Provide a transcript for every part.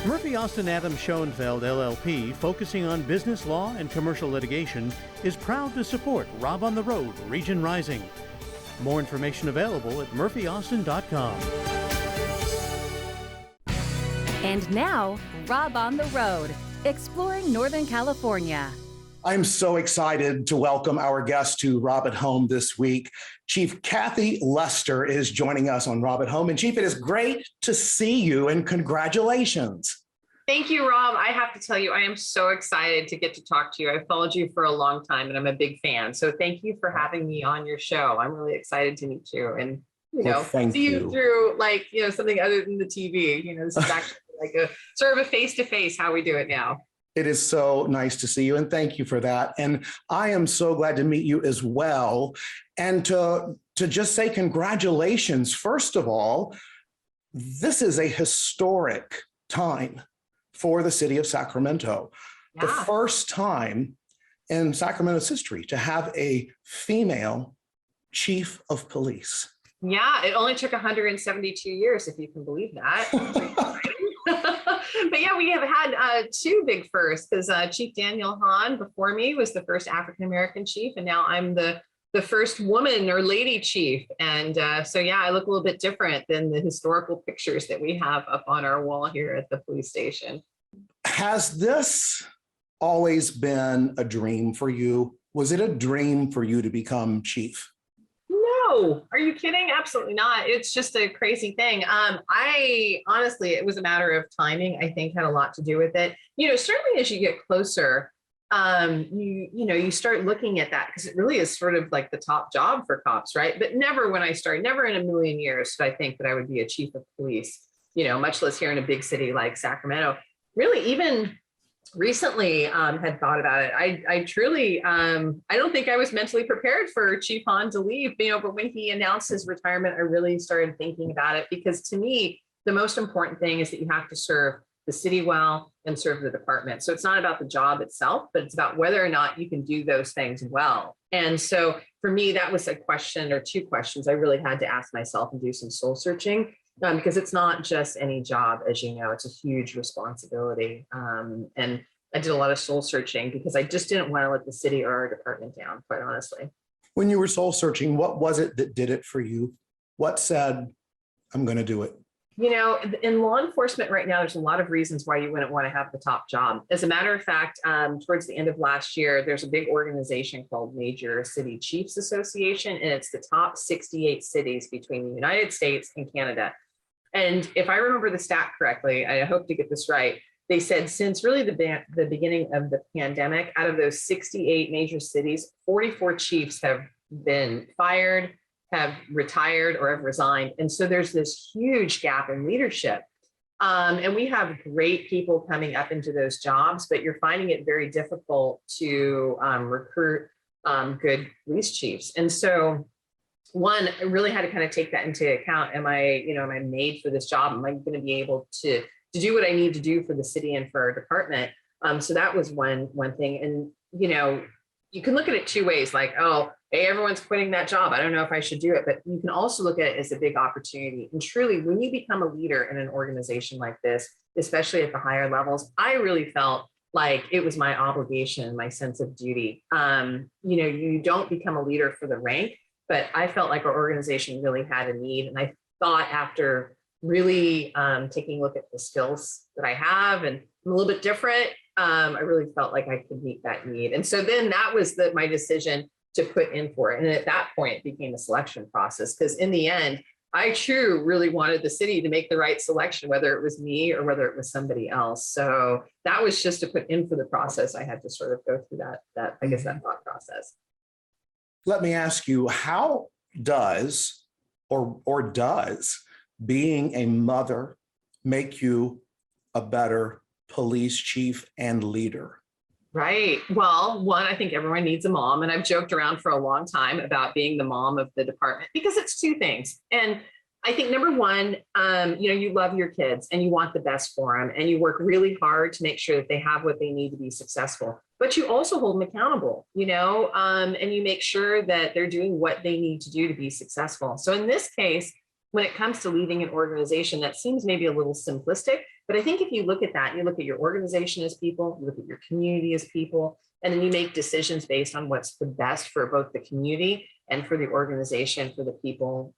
Murphy Austin Adams Schoenfeld LLP, focusing on business law and commercial litigation, is proud to support Rob on the Road Region Rising. More information available at murphyaustin.com. And now, Rob on the Road, exploring Northern California. I'm so excited to welcome our guest to Rob at Home this week. Chief Kathy Lester is joining us on Rob at Home. And Chief, it is great to see you and congratulations. Thank you, Rob. I have to tell you, I am so excited to get to talk to you. I've followed you for a long time and I'm a big fan. So thank you for having me on your show. I'm really excited to meet you and, see you through something other than the TV. This is actually like a sort of a face-to-face how we do it now. It is so nice to see you, and thank you for that. And I am so glad to meet you as well. And to just say congratulations, first of all, this is a historic time for the city of Sacramento. Yeah. The first time in Sacramento's history to have a female chief of police. Yeah, it only took 172 years, if you can believe that. But yeah, we have had two big firsts, because Chief Daniel Hahn before me was the first African-American chief, and now I'm the first woman or lady chief. And so yeah, I look a little bit different than the historical pictures that we have up on our wall here at the police station. Has this always been a dream for you? Was it a dream for you to become chief? No, are you kidding? Absolutely not. It's just a crazy thing. I honestly, it was a matter of timing, I think had a lot to do with it. Certainly as you get closer, you start looking at that because it really is sort of like the top job for cops, right? But never when I started, never in a million years did I think that I would be a chief of police, much less here in a big city like Sacramento. Really, even recently had thought about it. I truly, I don't think I was mentally prepared for Chief Hahn to leave, but when he announced his retirement, I really started thinking about it, because to me, the most important thing is that you have to serve the city well and serve the department. So it's not about the job itself, but it's about whether or not you can do those things well. And so for me, that was a question or two questions I really had to ask myself and do some soul searching. Because it's not just any job, as you know, it's a huge responsibility. And I did a lot of soul searching because I just didn't want to let the city or our department down, quite honestly. When you were soul searching, what was it that did it for you? What said, I'm going to do it? In law enforcement right now, there's a lot of reasons why you wouldn't want to have the top job. As a matter of fact, towards the end of last year, there's a big organization called Major City Chiefs Association, and it's the top 68 cities between the United States and Canada. And if I remember the stat correctly, I hope to get this right, they said since really the beginning of the pandemic, out of those 68 major cities, 44 chiefs have been fired, have retired, or have resigned. And so there's this huge gap in leadership. And we have great people coming up into those jobs, but you're finding it very difficult to recruit good police chiefs. And so one, I really had to kind of take that into account. Am I made for this job? Am I going to be able to do what I need to do for the city and for our department? So that was one thing. And, you can look at it two ways, like, oh, hey, everyone's quitting that job. I don't know if I should do it, but you can also look at it as a big opportunity. And truly, when you become a leader in an organization like this, especially at the higher levels, I really felt like it was my obligation, my sense of duty. You don't become a leader for the rank, but I felt like our organization really had a need. And I thought after really taking a look at the skills that I have, and I'm a little bit different, I really felt like I could meet that need. And so then that was my decision to put in for it. And at that point, it became a selection process, because in the end, I really wanted the city to make the right selection, whether it was me or whether it was somebody else. So that was just to put in for the process. I had to sort of go through that thought process. Let me ask you, how does being a mother make you a better police chief and leader? Right. Well, one, I think everyone needs a mom. And I've joked around for a long time about being the mom of the department, because it's two things. And I think number one, you love your kids and you want the best for them, and you work really hard to make sure that they have what they need to be successful. But you also hold them accountable, and you make sure that they're doing what they need to do to be successful. So in this case, when it comes to leading an organization, that seems maybe a little simplistic, but I think if you look at that, you look at your organization as people, you look at your community as people, and then you make decisions based on what's the best for both the community and for the organization, for the people,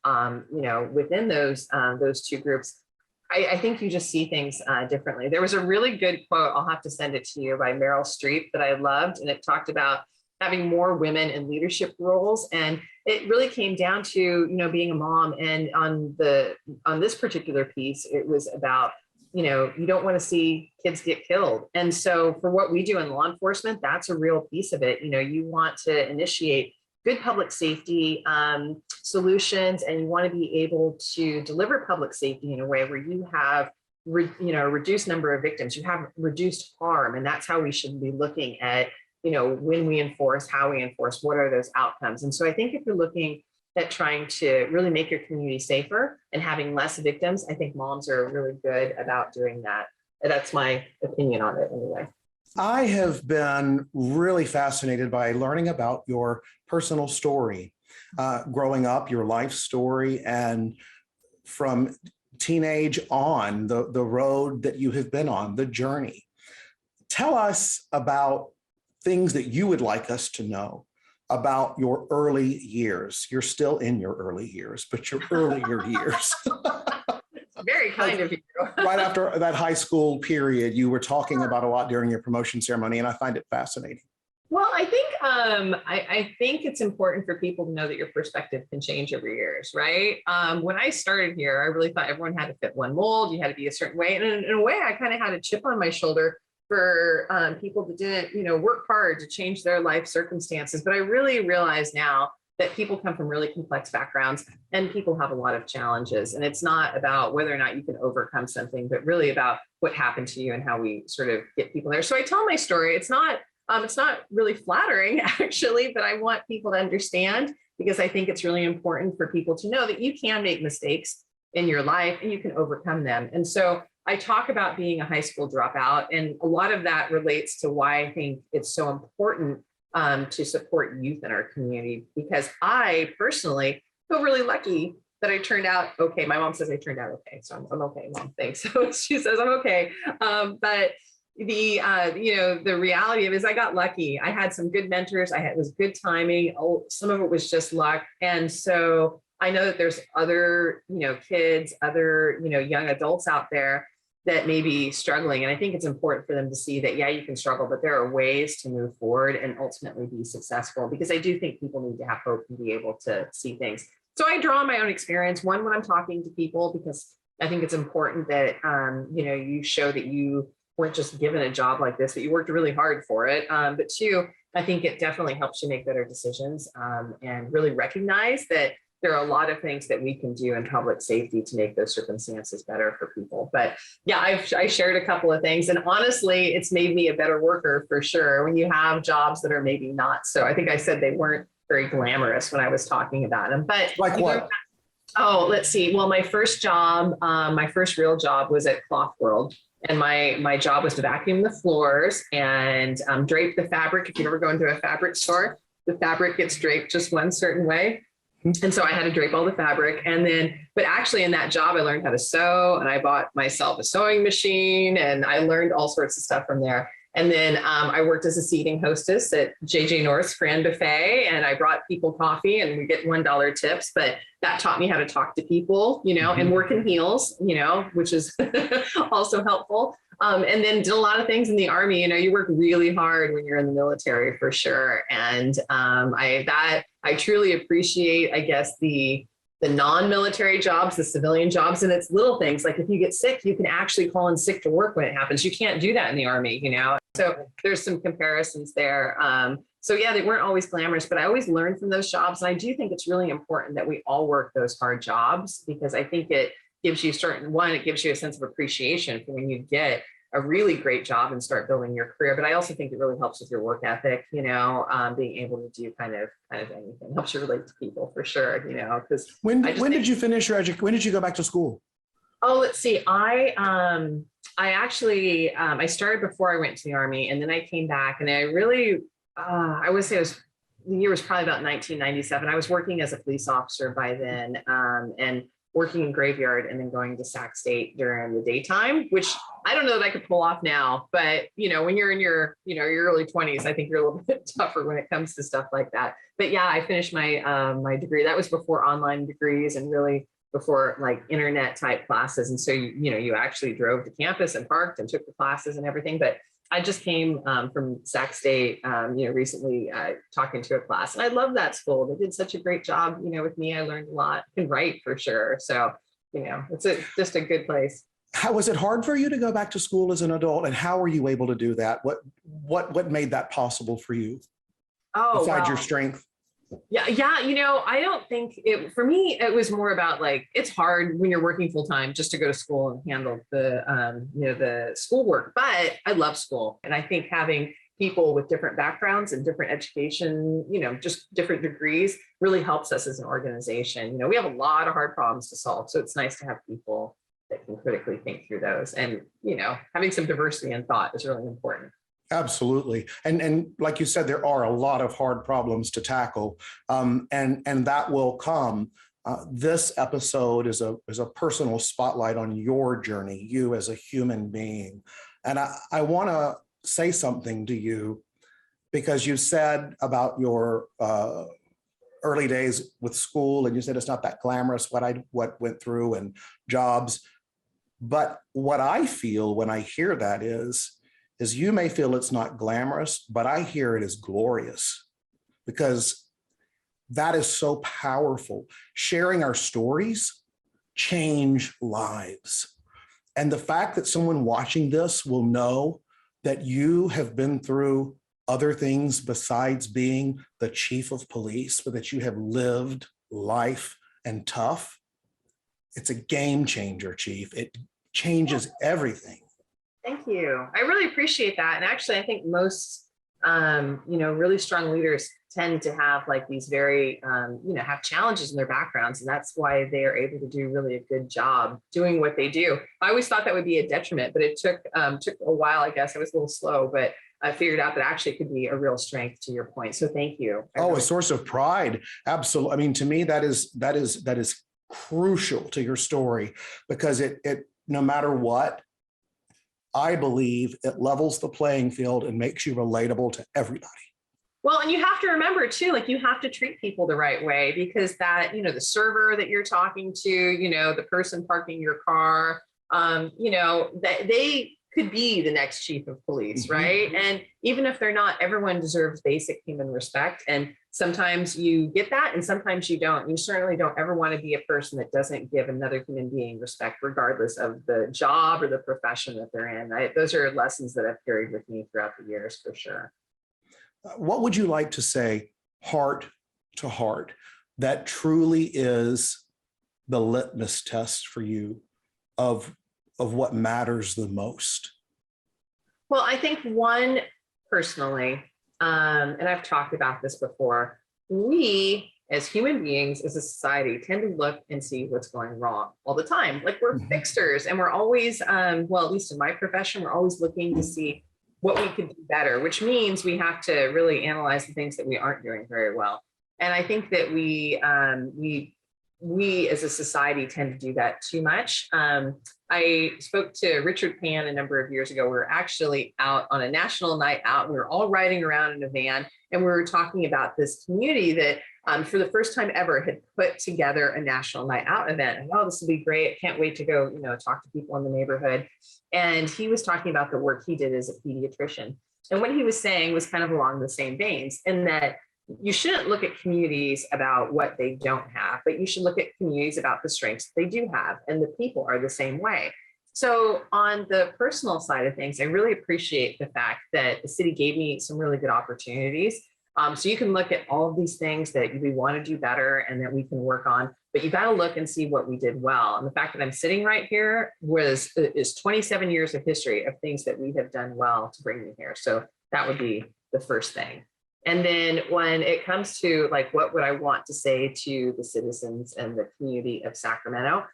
within those two groups. I think you just see things differently. There was a really good quote, I'll have to send it to you, by Meryl Streep that I loved, and it talked about having more women in leadership roles. And it really came down to, being a mom. And on this particular piece, it was about, you don't want to see kids get killed. And so for what we do in law enforcement, that's a real piece of it. You want to initiate good public safety solutions, and you want to be able to deliver public safety in a way where you have a reduced number of victims, you have reduced harm. And that's how we should be looking at when we enforce, how we enforce, what are those outcomes. And so I think if you're looking at trying to really make your community safer and having less victims, I think moms are really good about doing that. And that's my opinion on it anyway. I have been really fascinated by learning about your personal story, growing up, your life story, and from teenage on, the road that you have been on, the journey. Tell us about things that you would like us to know about your early years. You're still in your early years, but your earlier years. Very kind of you. Right after that high school period, you were talking about a lot during your promotion ceremony, and I find it fascinating. Well, I think I think it's important for people to know that your perspective can change over years, right? When I started here, I really thought everyone had to fit one mold. You had to be a certain way, and in a way, I kind of had a chip on my shoulder for people that didn't, work hard to change their life circumstances. But I really realize now that people come from really complex backgrounds and people have a lot of challenges. And it's not about whether or not you can overcome something, but really about what happened to you and how we sort of get people there. So I tell my story. It's not really flattering, actually, but I want people to understand, because I think it's really important for people to know that you can make mistakes in your life and you can overcome them. And so I talk about being a high school dropout, and a lot of that relates to why I think it's so important to support youth in our community, because I personally feel really lucky that I turned out okay. My mom says I turned out okay, so I'm okay, Mom, thanks. So she says I'm okay, but the reality of it is I got lucky. I had some good mentors. It was good timing. Some of it was just luck, and so I know that there's other kids, other young adults out there that may be struggling. And I think it's important for them to see that, yeah, you can struggle, but there are ways to move forward and ultimately be successful, because I do think people need to have hope and be able to see things. So I draw on my own experience, one, when I'm talking to people, because I think it's important that, you show that you weren't just given a job like this, that you worked really hard for it. But two, I think it definitely helps you make better decisions and really recognize that there are a lot of things that we can do in public safety to make those circumstances better for people. But yeah, I shared a couple of things, and honestly, it's made me a better worker for sure when you have jobs that are maybe not. So I think I said they weren't very glamorous when I was talking about them. But like what? Oh, let's see. Well, my first job, my first real job was at Cloth World. And my job was to vacuum the floors and drape the fabric. If you ever go into a fabric store, the fabric gets draped just one certain way. And so I had to drape all the fabric. But actually in that job, I learned how to sew, and I bought myself a sewing machine, and I learned all sorts of stuff from there. And then I worked as a seating hostess at JJ North's Grand Buffet, and I brought people coffee, and we get $1 tips, but that taught me how to talk to people, and work in heels, which is also helpful. And then did a lot of things in the Army. You work really hard when you're in the military, for sure. And I truly appreciate, I guess, the non-military jobs, the civilian jobs, and it's little things like if you get sick, you can actually call in sick to work when it happens. You can't do that in the Army, So there's some comparisons there. So yeah, they weren't always glamorous, but I always learned from those jobs. And I do think it's really important that we all work those hard jobs, because I think it gives you it gives you a sense of appreciation for when you get a really great job and start building your career. But I also think it really helps with your work ethic, being able to do kind of anything helps you relate to people, for sure, because when did you finish your education? When did you go back to school? Oh, let's see. I actually I started before I went to the Army, and then I came back, and I really, I would say the year was probably about 1997. I was working as a police officer by then. And working in graveyard and then going to Sac State during the daytime, which I don't know that I could pull off now, but when you're in your, your early 20s, I think you're a little bit tougher when it comes to stuff like that. But yeah, I finished my my degree. That was before online degrees and really before like internet type classes. And so, you actually drove to campus and parked and took the classes and everything. But I just came from Sac State, recently talking to a class, and I love that school. They did such a great job, with me. I learned a lot, can write for sure. So, it's just a good place. How was it hard for you to go back to school as an adult, and how were you able to do that? What made that possible for you? Besides your strength? Yeah. I don't think for me, it was more about like, it's hard when you're working full time just to go to school and handle the schoolwork, but I love school. And I think having people with different backgrounds and different education, just different degrees really helps us as an organization. We have a lot of hard problems to solve. So it's nice to have people that can critically think through those. And, having some diversity in thought is really important. Absolutely. And like you said, there are a lot of hard problems to tackle, and that will come. This episode is a personal spotlight on your journey, you as a human being. And I want to say something to you, because you said about your early days with school, and you said it's not that glamorous what went through and jobs. But what I feel when I hear that is you may feel it's not glamorous, but I hear it as glorious, because that is so powerful. Sharing our stories change lives. And the fact that someone watching this will know that you have been through other things besides being the chief of police, but that you have lived life and tough, it's a game changer, Chief. It changes everything. Thank you. I really appreciate that. And actually, I think most, really strong leaders tend to have like these very, have challenges in their backgrounds. And that's why they are able to do really a good job doing what they do. I always thought that would be a detriment, but it took a while, I guess. I was a little slow, but I figured out that actually it could be a real strength, to your point. So thank you. A source of pride. Absolutely. I mean, to me, that is crucial to your story, because it no matter what, I believe it levels the playing field and makes you relatable to everybody. Well, and you have to remember too, like you have to treat people the right way, because that, the server that you're talking to, the person parking your car, that they could be the next chief of police, right? And even if they're not, everyone deserves basic human respect. And sometimes you get that and sometimes you don't. You certainly don't ever want to be a person that doesn't give another human being respect, regardless of the job or the profession that they're in. Those are lessons that I've carried with me throughout the years, for sure. What would you like to say, heart to heart, that truly is the litmus test for you of what matters the most? Well, I think one, personally, and I've talked about this before, we as human beings, as a society, tend to look and see what's going wrong all the time. Like we're fixers, and we're always, well, at least in my profession, we're always looking to see what we could do better, which means we have to really analyze the things that we aren't doing very well. And I think that we as a society tend to do that too much. I spoke to Richard Pan a number of years ago. We were actually out on a national night out. We were all riding around in a van, and we were talking about this community that for the first time ever had put together a national night out event. And, oh, this will be great. Can't wait to go, talk to people in the neighborhood. And he was talking about the work he did as a pediatrician. And what he was saying was kind of along the same veins, in that you shouldn't look at communities about what they don't have, but you should look at communities about the strengths they do have, and the people are the same way. So on the personal side of things, I really appreciate the fact that the city gave me some really good opportunities. So you can look at all of these things that we want to do better and that we can work on, but you got to look and see what we did well. And the fact that I'm sitting right here is 27 years of history of things that we have done well to bring me here. So that would be the first thing. And then when it comes to like, what would I want to say to the citizens and the community of Sacramento?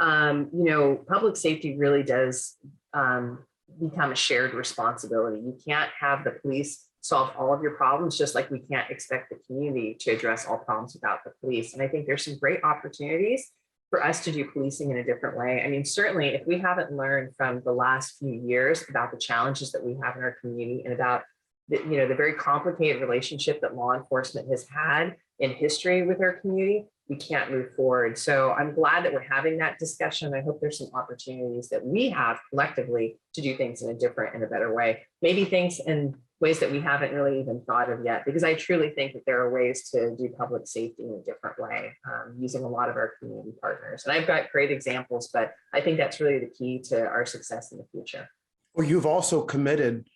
Public safety really does become a shared responsibility. You can't have the police solve all of your problems, just like we can't expect the community to address all problems without the police. And I think there's some great opportunities for us to do policing in a different way. I mean, certainly if we haven't learned from the last few years about the challenges that we have in our community and about the, the very complicated relationship that law enforcement has had in history with our community, we can't move forward. So I'm glad that we're having that discussion. I hope there's some opportunities that we have collectively to do things in a different and a better way. Maybe things in ways that we haven't really even thought of yet, because I truly think that there are ways to do public safety in a different way, using a lot of our community partners. And I've got great examples, but I think that's really the key to our success in the future. Well, you've also committed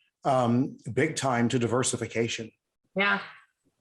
big time to diversification. Yeah,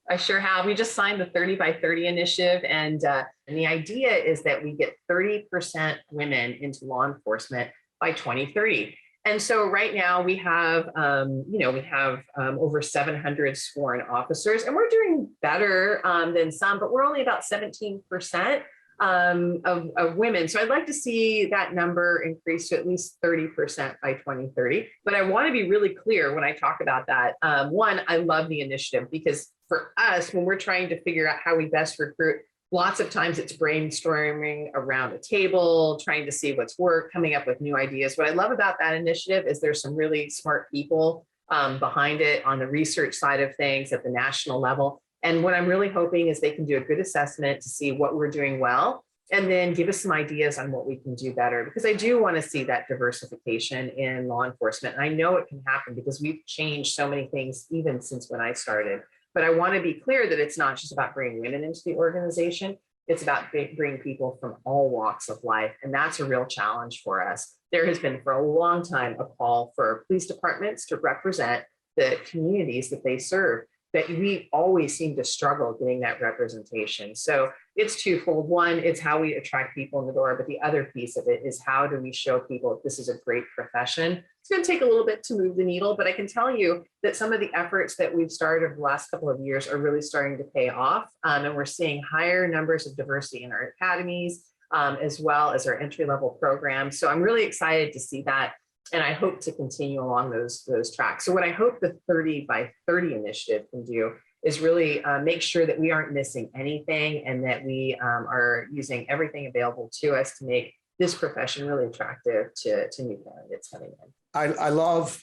I sure have. We just signed the 30 by 30 initiative. And the idea is that we get 30% women into law enforcement by 2030. And so right now we have, over 700 sworn officers, and we're doing better than some, but we're only about 17% of women. So I'd like to see that number increase to at least 30% by 2030. But I want to be really clear when I talk about that. One, I love the initiative, because for us, when we're trying to figure out how we best recruit, lots of times it's brainstorming around a table, trying to see what's worked, coming up with new ideas. What I love about that initiative is there's some really smart people behind it on the research side of things at the national level. And what I'm really hoping is they can do a good assessment to see what we're doing well, and then give us some ideas on what we can do better, because I do want to see that diversification in law enforcement. And I know it can happen because we've changed so many things even since when I started. But I want to be clear that it's not just about bringing women into the organization. It's about bringing people from all walks of life. And that's a real challenge for us. There has been for a long time a call for police departments to represent the communities that they serve, that we always seem to struggle getting that representation. So it's twofold. One, it's how we attract people in the door, but the other piece of it is how do we show people that this is a great profession. It's going to take a little bit to move the needle, but I can tell you that some of the efforts that we've started over the last couple of years are really starting to pay off. And we're seeing higher numbers of diversity in our academies, as well as our entry-level programs. So I'm really excited to see that. And I hope to continue along those tracks. So what I hope the 30 by 30 initiative can do is really make sure that we aren't missing anything, and that we are using everything available to us to make this profession really attractive to new candidates coming in. I love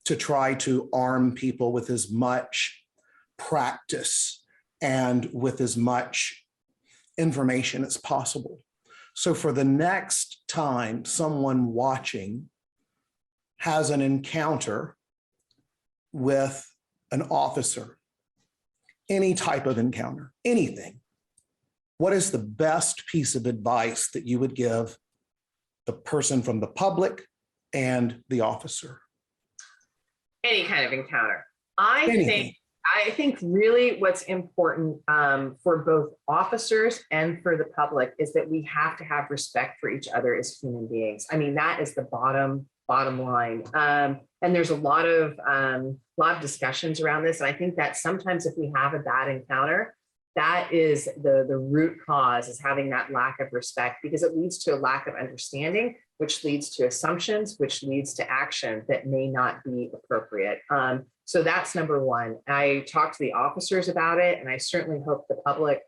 to try to arm people with as much practice and with as much information as possible. So for the next time someone watching has an encounter with an officer, any type of encounter, anything, what is the best piece of advice that you would give the person from the public and the officer? Any kind of encounter. I think really what's important for both officers and for the public is that we have to have respect for each other as human beings. I mean, that is the bottom line. And there's a lot of discussions around this. And I think that sometimes if we have a bad encounter, that is the root cause, is having that lack of respect, because it leads to a lack of understanding, which leads to assumptions, which leads to action that may not be appropriate. So that's number one. I talked to the officers about it, and I certainly hope the public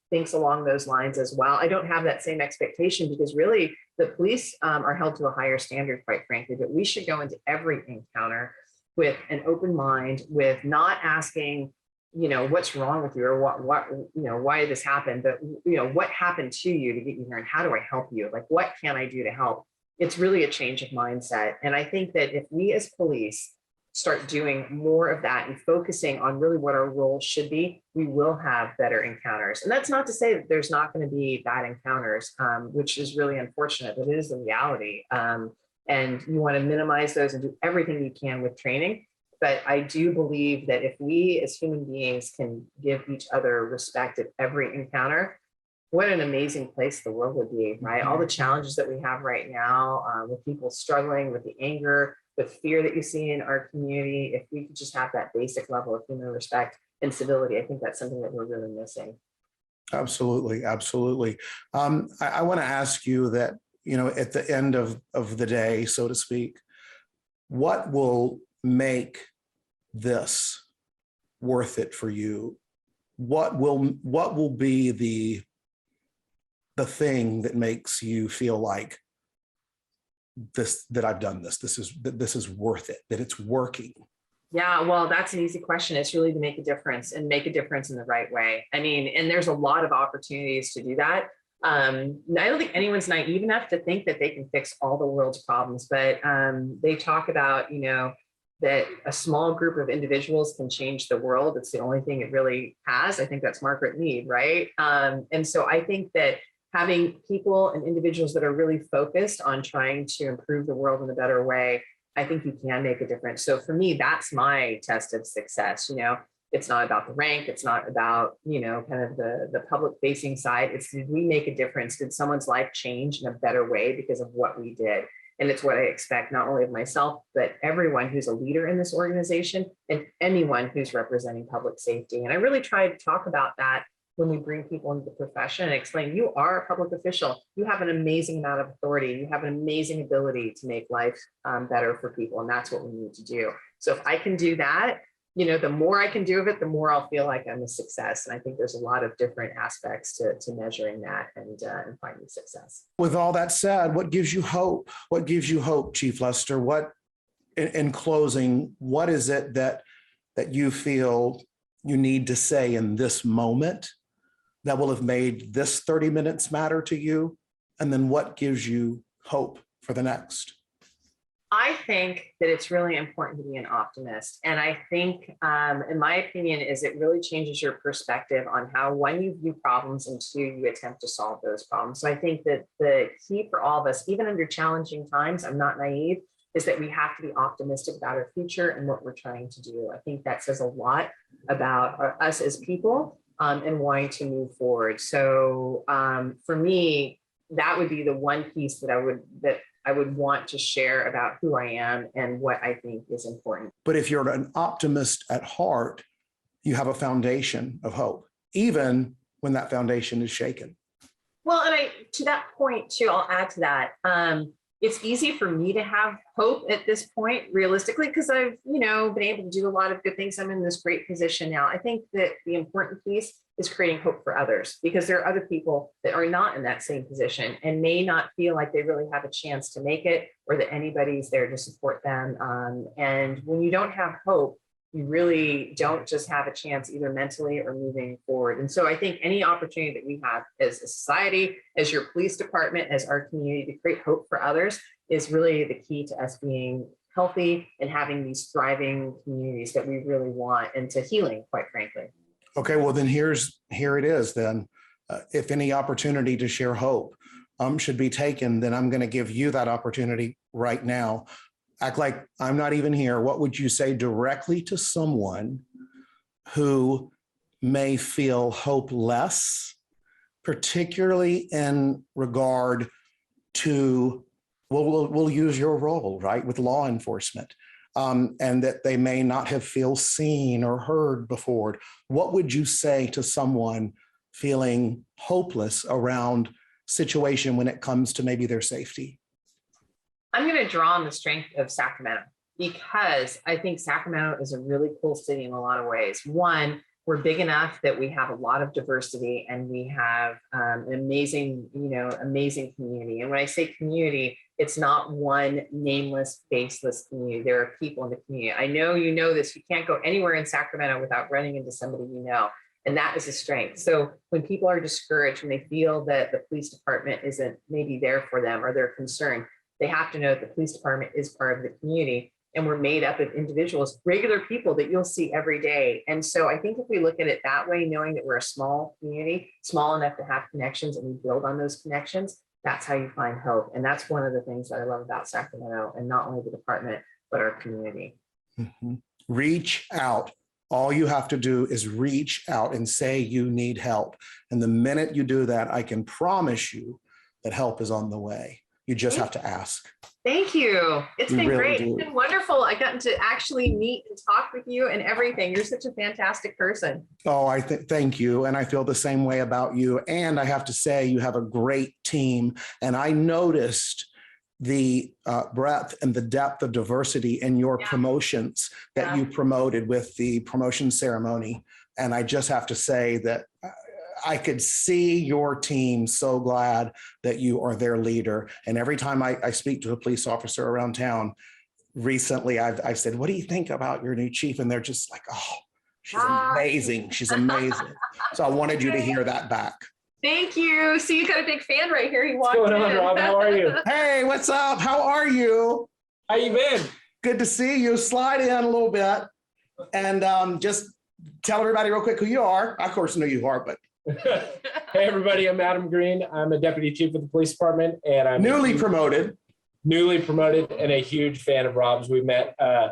thinks along those lines as well. I don't have that same expectation, because really the police are held to a higher standard, quite frankly, but we should go into every encounter with an open mind, with not asking, what's wrong with you, or what, why did this happen? But, what happened to you to get you here, and how do I help you? Like, what can I do to help? It's really a change of mindset. And I think that if we as police start doing more of that and focusing on really what our role should be, we will have better encounters. And that's not to say that there's not going to be bad encounters, which is really unfortunate, but it is the reality. And you want to minimize those and do everything you can with training. But I do believe that if we as human beings can give each other respect at every encounter, what an amazing place the world would be, right? All the challenges that we have right now with people struggling with the anger, with fear that you see in our community, if we could just have that basic level of human respect and civility, I think that's something that we're really missing. Absolutely, absolutely. I want to ask you that, at the end of the day, so to speak, what will make this worth it for you? What will be the thing that makes you feel like that I've done this is worth it, that it's working? Yeah, well, that's an easy question. It's really to make a difference and make a difference in the right way. I mean, and there's a lot of opportunities to do that. I don't think anyone's naive enough to think that they can fix all the world's problems, but they talk about, that a small group of individuals can change the world. It's the only thing it really has. I think that's Margaret Mead, right? And so I think that having people and individuals that are really focused on trying to improve the world in a better way, I think you can make a difference. So for me, that's my test of success. It's not about the rank. It's not about, kind of the public facing side. It's, did we make a difference? Did someone's life change in a better way because of what we did? And it's what I expect, not only of myself, but everyone who's a leader in this organization and anyone who's representing public safety. And I really try to talk about that when we bring people into the profession and explain, you are a public official. You have an amazing amount of authority. You have an amazing ability to make life better for people. And that's what we need to do. So if I can do that, the more I can do of it, the more I'll feel like I'm a success. And I think there's a lot of different aspects to measuring that and finding success. With all that said, what gives you hope? What gives you hope, Chief Lester? What, in closing, what is it that you feel you need to say in this moment that will have made this 30 minutes matter to you? And then what gives you hope for the next? I think that it's really important to be an optimist. And I think, in my opinion, is it really changes your perspective on how, one, you view problems, and two, you attempt to solve those problems. So I think that the key for all of us, even under challenging times, I'm not naive, is that we have to be optimistic about our future and what we're trying to do. I think that says a lot about us as people and wanting to move forward. So for me, that would be the one piece that I would want to share about who I am and what I think is important. But if you're an optimist at heart, you have a foundation of hope, even when that foundation is shaken. Well, and to that point too, I'll add to that. It's easy for me to have hope at this point, realistically, because I've, been able to do a lot of good things. I'm in this great position now. I think that the important piece is creating hope for others, because there are other people that are not in that same position and may not feel like they really have a chance to make it, or that anybody's there to support them. And when you don't have hope, you really don't just have a chance either mentally or moving forward. And so I think any opportunity that we have as a society, as your police department, as our community, to create hope for others is really the key to us being healthy and having these thriving communities that we really want, and to healing, quite frankly. Okay, well then here it is then. If any opportunity to share hope should be taken, then I'm going to give you that opportunity right now. Act like I'm not even here. What would you say directly to someone who may feel hopeless, particularly in regard to, we'll use your role, right, with law enforcement, and that they may not have feel seen or heard before? What would you say to someone feeling hopeless around situation when it comes to maybe their safety? I'm going to draw on the strength of Sacramento, because I think Sacramento is a really cool city in a lot of ways. One, we're big enough that we have a lot of diversity, and we have an amazing community. And when I say community, it's not one nameless, faceless community. There are people in the community. I know you know this. You can't go anywhere in Sacramento without running into somebody you know. And that is a strength. So when people are discouraged, when they feel that the police department isn't maybe there for them, or they're concerned, they have to know that the police department is part of the community, and we're made up of individuals, regular people that you'll see every day. And so I think if we look at it that way, knowing that we're a small community, small enough to have connections, and we build on those connections, that's how you find hope. And that's one of the things that I love about Sacramento, and not only the department, but our community. Mm-hmm. Reach out. All you have to do is reach out and say you need help. And the minute you do that, I can promise you that help is on the way. You just have to ask. Thank you. It's been really great. do. It's been wonderful. I gotten to actually meet and talk with you and everything. You're such a fantastic person. Oh, thank you. And I feel the same way about you. And I have to say, you have a great team. And I noticed the breadth and the depth of diversity in your promotions that you promoted with the promotion ceremony. And I just have to say that I could see your team so glad that you are their leader. And every time I speak to a police officer around town, recently I've said, what do you think about your new chief? And they're just like, oh, she's amazing. She's amazing. So I wanted you to hear that back. Thank you. See, you got a big fan right here. He walked in. What's going on, Rob? How are you? Hey, what's up? How are you? How you been? Good to see you. Slide in a little bit and just tell everybody real quick who you are. I, of course, know you are, but. Hey, everybody. I'm Adam Green. I'm a deputy chief of the police department, and I'm Newly promoted and a huge fan of Rob's. We met a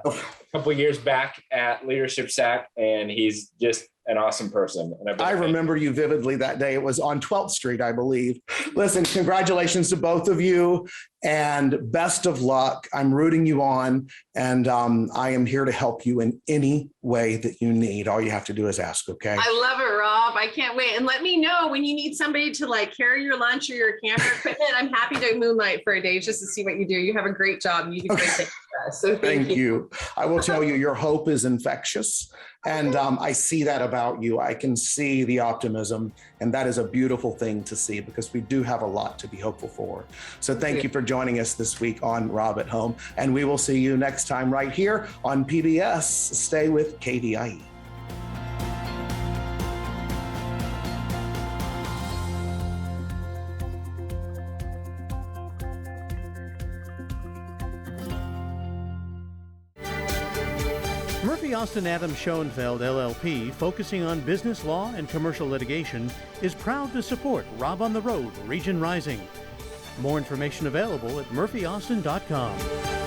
couple of years back at Leadership Sac, and he's just an awesome person. And I remember you vividly that day. It was on 12th Street, I believe. Listen, congratulations to both of you and best of luck. I'm rooting you on, and I am here to help you in any way that you need. All you have to do is ask, okay? I love it, Rob. I can't wait. And let me know when you need somebody to like carry your lunch or your camera equipment. I'm happy to moonlight for a day just to see what you do. You have a great job. You do great things for us. So thank you. I will tell you, your hope is infectious. And I see that about you. I can see the optimism, and that is a beautiful thing to see because we do have a lot to be hopeful for. So thank you for joining us this week on Rob at Home, and we will see you next time right here on PBS. Stay with KVIE. Murphy Austin Adams Schoenfeld LLP, focusing on business law and commercial litigation, is proud to support Rob on the Road, Region Rising. More information available at murphyaustin.com.